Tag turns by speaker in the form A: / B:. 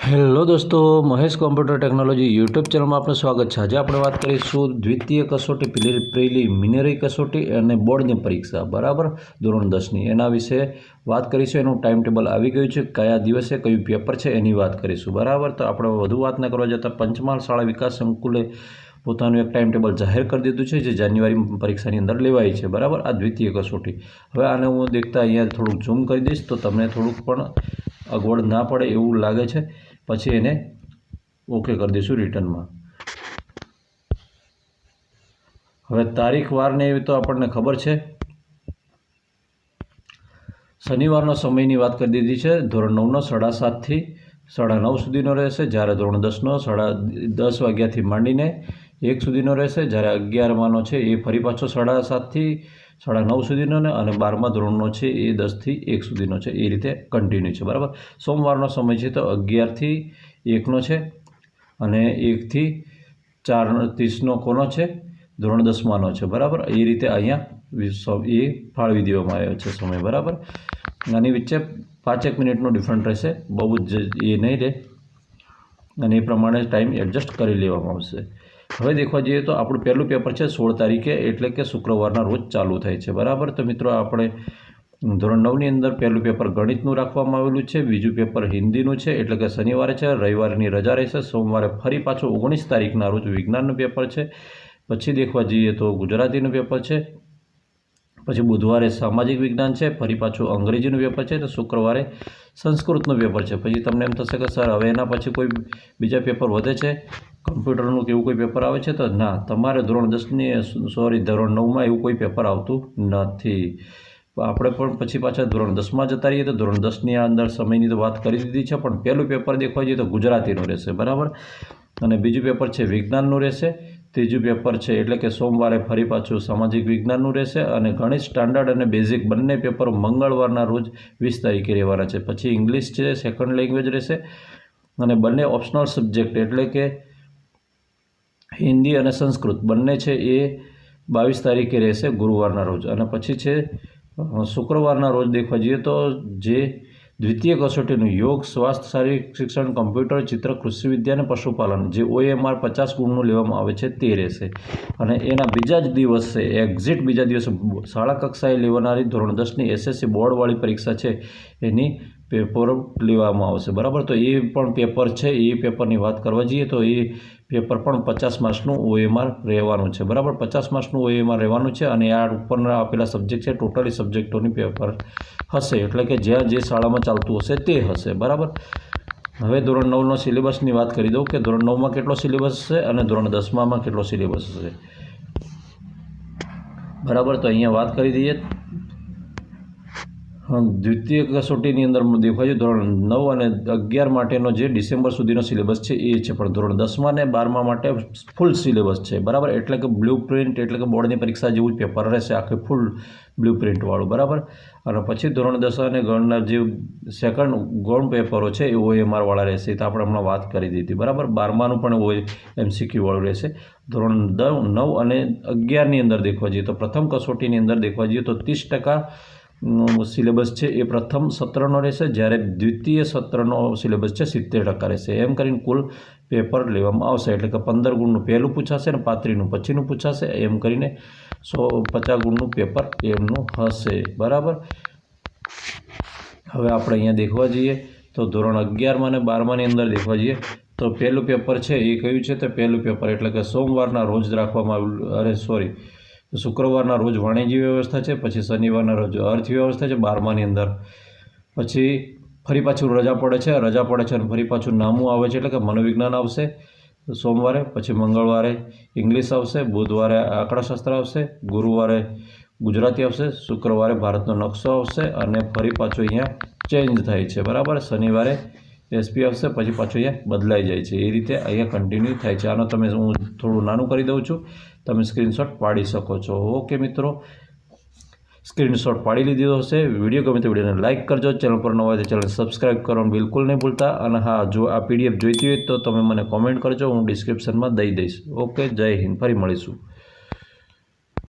A: Hello દોસ્તો, Mahesh computer technology YouTube ચેનલમાં આપનું સ્વાગત છે। આજે આપણે વાત કરીશું દ્વિતીય કસોટી, પ્રિલિમિનરી કસોટી અને બોર્ડની પરીક્ષા બરાબર ધોરણ 10ની એના વિશે વાત કરીશું। એનું ટાઈમ ટેબલ આવી ગયું છે, કયા દિવસે કયું પેપર છે એની વાત કરીશું બરાબર। તો આપણે વધુ વાત ન કરવા જતાં પંચમહાલ શાળા વિકાસ સંકુલે પોતાનું એક ટાઈમ ટેબલ જાહેર કરી દીધું છે, જે જાન્યુઆરી પરીક્ષાની અંદર લેવાય છે બરાબર। આ દ્વિતીય કસોટી, હવે આને હું દેખતા અહીંયા થોડુંક ઝૂમ કરી દઈશ તો તમને થોડુંક પણ અગવડ ના પડે એવું લાગે છે। પછી એને ઓકે કરી દઈશું રિટર્નમાં। હવે તારીખ વારને એવી તો આપણને ખબર છે, શનિવારનો સમયની વાત કરી દીધી છે। ધોરણ 9નો 7:30 થી 9:30 સુધીનો રહેશે, જ્યારે ધોરણ 10નો 10:30 વાગ્યાથી માંડીને 1 સુધીનો રહેશે, જ્યારે 11માનો છે એ ફરી પાછો 7:30 થી 9:30 સુધીનો અને 12મા ધોરણનો છે એ 10 થી 1 સુધીનો છે, એ રીતે કન્ટિન્યુ છે બરાબર। સોમવારનો સમય છે તો 11 થી 1નો છે અને 1 થી 4:30નો કોનો છે, ધોરણ 10માનો છે બરાબર। એ રીતે અહીંયા એ ફાળવી દેવામાં આવ્યો છે સમય બરાબર। આની વચ્ચે 5 મિનિટનો ડિફરન્ટ રહેશે, બહુ જ એ નહીં રહે, અને એ પ્રમાણે ટાઈમ એડજસ્ટ કરી લેવામાં આવશે। હવે દેખવા જઈએ તો આપણું પહેલું પેપર છે 16 તારીખે, એટલે કે શુક્રવારના રોજ ચાલુ થાય છે બરાબર। તો મિત્રો આપણે ધોરણ 9ની અંદર પહેલું પેપર ગણિતનું રાખવામાં આવેલું છે, બીજું પેપર હિન્દીનું છે એટલે કે શનિવારે છે, રવિવારની રજા રહેશે, સોમવારે ફરી પાછું 19 તારીખના રોજ વિજ્ઞાનનું પેપર છે, પછી દેખવા જઈએ તો ગુજરાતીનું પેપર છે, પછી બુધવારે સામાજિક વિજ્ઞાન છે, ફરી પાછું અંગ્રેજીનું પેપર છે, તો શુક્રવારે સંસ્કૃતનું પેપર છે। પછી તમને એમ થશે કે સર હવે એના પછી કોઈ બીજા પેપર વધે છે, કમ્પ્યુટરનું કે એવું કોઈ પેપર આવે છે? તો ના, તમારે ધોરણ 9માં એવું કોઈ પેપર આવતું નથી। આપણે પણ પછી પાછા ધોરણ 10માં જતા રહીએ તો ધોરણ 10ની અંદર સમયની તો વાત કરી દીધી છે, પણ પહેલું પેપર દેખવા જઈએ તો ગુજરાતીનું રહેશે બરાબર, અને બીજું પેપર છે વિજ્ઞાનનું રહેશે, ત્રીજું પેપર છે એટલે કે સોમવારે ફરી પાછું સામાજિક વિજ્ઞાનનું રહેશે, અને ગણિત સ્ટાન્ડર્ડ અને બેઝિક બંને પેપરો મંગળવારના રોજ 20 તારીખે રહેવાના છે। પછી ઇંગ્લિશ છે, સેકન્ડ લેંગ્વેજ રહેશે, અને બંને ઓપ્શનલ સબ્જેક્ટ એટલે કે હિન્દી અને સંસ્કૃત બંને છે એ 22 તારીખે રહેશે ગુરુવારના રોજ। અને પછી છે શુક્રવારના રોજ દેખવા જઈએ તો જે દ્વિતીય કસોટીનું યોગ, સ્વાસ્થ્ય, શારીરિક શિક્ષણ, કમ્પ્યુટર, ચિત્ર, કૃષિ વિદ્યા અને પશુપાલન જે OMR 50 ગુણનું લેવામાં આવે છે તે રહેશે। અને એના બીજા જ દિવસે એક્ઝિટ બીજા દિવસે શાળા કક્ષાએ લેવાનારી ધોરણ 10ની SSC બોર્ડવાળી પરીક્ષા છે એની પેપર લેવામાં આવશે બરાબર। તો એ પણ પેપર છે, એ પેપરની વાત કરવા જઈએ તો એ પેપર પણ 50 માર્ક્સનું OMR રહેવાનું છે બરાબર। 50 માર્ક્સનું OMR રહેવાનું છે, અને આ ઉપરના આપેલા સબ્જેક્ટ છે ટોટલી સબ્જેક્ટોની પેપર હશે, એટલે કે જ્યાં જે શાળામાં ચાલતું હશે તે હશે બરાબર। હવે ધોરણ 9નો સિલેબસની વાત કરી દઉં કે ધોરણ 9માં કેટલો સિલેબસ હશે અને ધોરણ 10માં કેટલો સિલેબસ હશે બરાબર। તો અહીંયા વાત કરી દઈએ, દ્વિતીય કસોટીની અંદર દેખવા જઈએ ધોરણ 9 અને 11 માટેનો જે ડિસેમ્બર સુધીનો સિલેબસ છે એ છે, પણ ધોરણ 10માં અને 12મા માટે ફૂલ સિલેબસ છે બરાબર, એટલે કે બ્લુ પ્રિન્ટ એટલે કે બોર્ડની પરીક્ષા જેવું જ પેપર રહેશે, આખી ફૂલ બ્લુ પ્રિન્ટવાળું બરાબર। અને પછી ધોરણ 10 અને ગણના જે સેકન્ડ ગૌણ પેપરો છે એ OMR વાળા રહેશે, તો આપણે હમણાં વાત કરી દીધી બરાબર। 12માનું પણ MCQ વાળું રહેશે। ધોરણ 9 અને 11ની અંદર દેખવા જઈએ તો પ્રથમ કસોટીની અંદર દેખવા જઈએ તો 30% સિલેબસ છે એ પ્રથમ સત્રનો રહેશે, જ્યારે દ્વિતીય સત્રનો સિલેબસ છે 70% રહેશે। એમ કરીને કુલ પેપર લેવામાં આવશે, એટલે કે 15 ગુણનું પહેલું પૂછાશે અને 35નું પછીનું પૂછાશે, એમ કરીને 150 ગુણનું પેપર એમનું હશે બરાબર। હવે આપણે અહીંયા દેખવા જઈએ તો ધોરણ 11માં અને 12માની અંદર દેખવા જઈએ તો પહેલું પેપર છે એ કયું છે, તો પહેલું પેપર એટલે કે સોમવારના રોજ રાખવામાં આવેલું, શુક્રવારના રોજ વાણિજ્ય વ્યવસ્થા છે, પછી શનિવારના રોજ અર્થવ્યવસ્થા છે 12માની અંદર, પછી ફરી પાછું રજા પડે છે અને ફરી પાછું નામું આવે છે એટલે કે મનોવિજ્ઞાન આવશે સોમવારે, પછી મંગળવારે ઇંગ્લિશ આવશે, બુધવારે આંકડાશાસ્ત્ર આવશે, ગુરુવારે ગુજરાતી આવશે, શુક્રવારે ભારતનો નકશો આવશે, અને ફરી પાછું અહીંયા ચેન્જ થાય છે બરાબર, શનિવારે SP આવશે, પછી પાછું અહીંયા બદલાઈ જાય છે, એ રીતે અહીંયા કન્ટિન્યુ થાય છે। આનો તમે હું થોડું નાનું કરી દઉં છું, તમે સ્ક્રીનશોટ પાડી શકો છો। ઓકે મિત્રો, સ્ક્રીનશોટ પાડી લીધો હશે। વિડીયો ગમે તો વિડીયોને લાઇક કરજો, ચેનલ પર નવા હોય તો ચેનલ સબસ્ક્રાઈબ કરવાનું બિલકુલ નહીં ભૂલતા, અને હા, જો આ PDF જોઈતી હોય તો તમે મને કોમેન્ટ કરજો, હું ડિસ્ક્રિપ્શનમાં દઈ દઈશ। ઓકે, જય હિન્દ, ફરી મળીશું।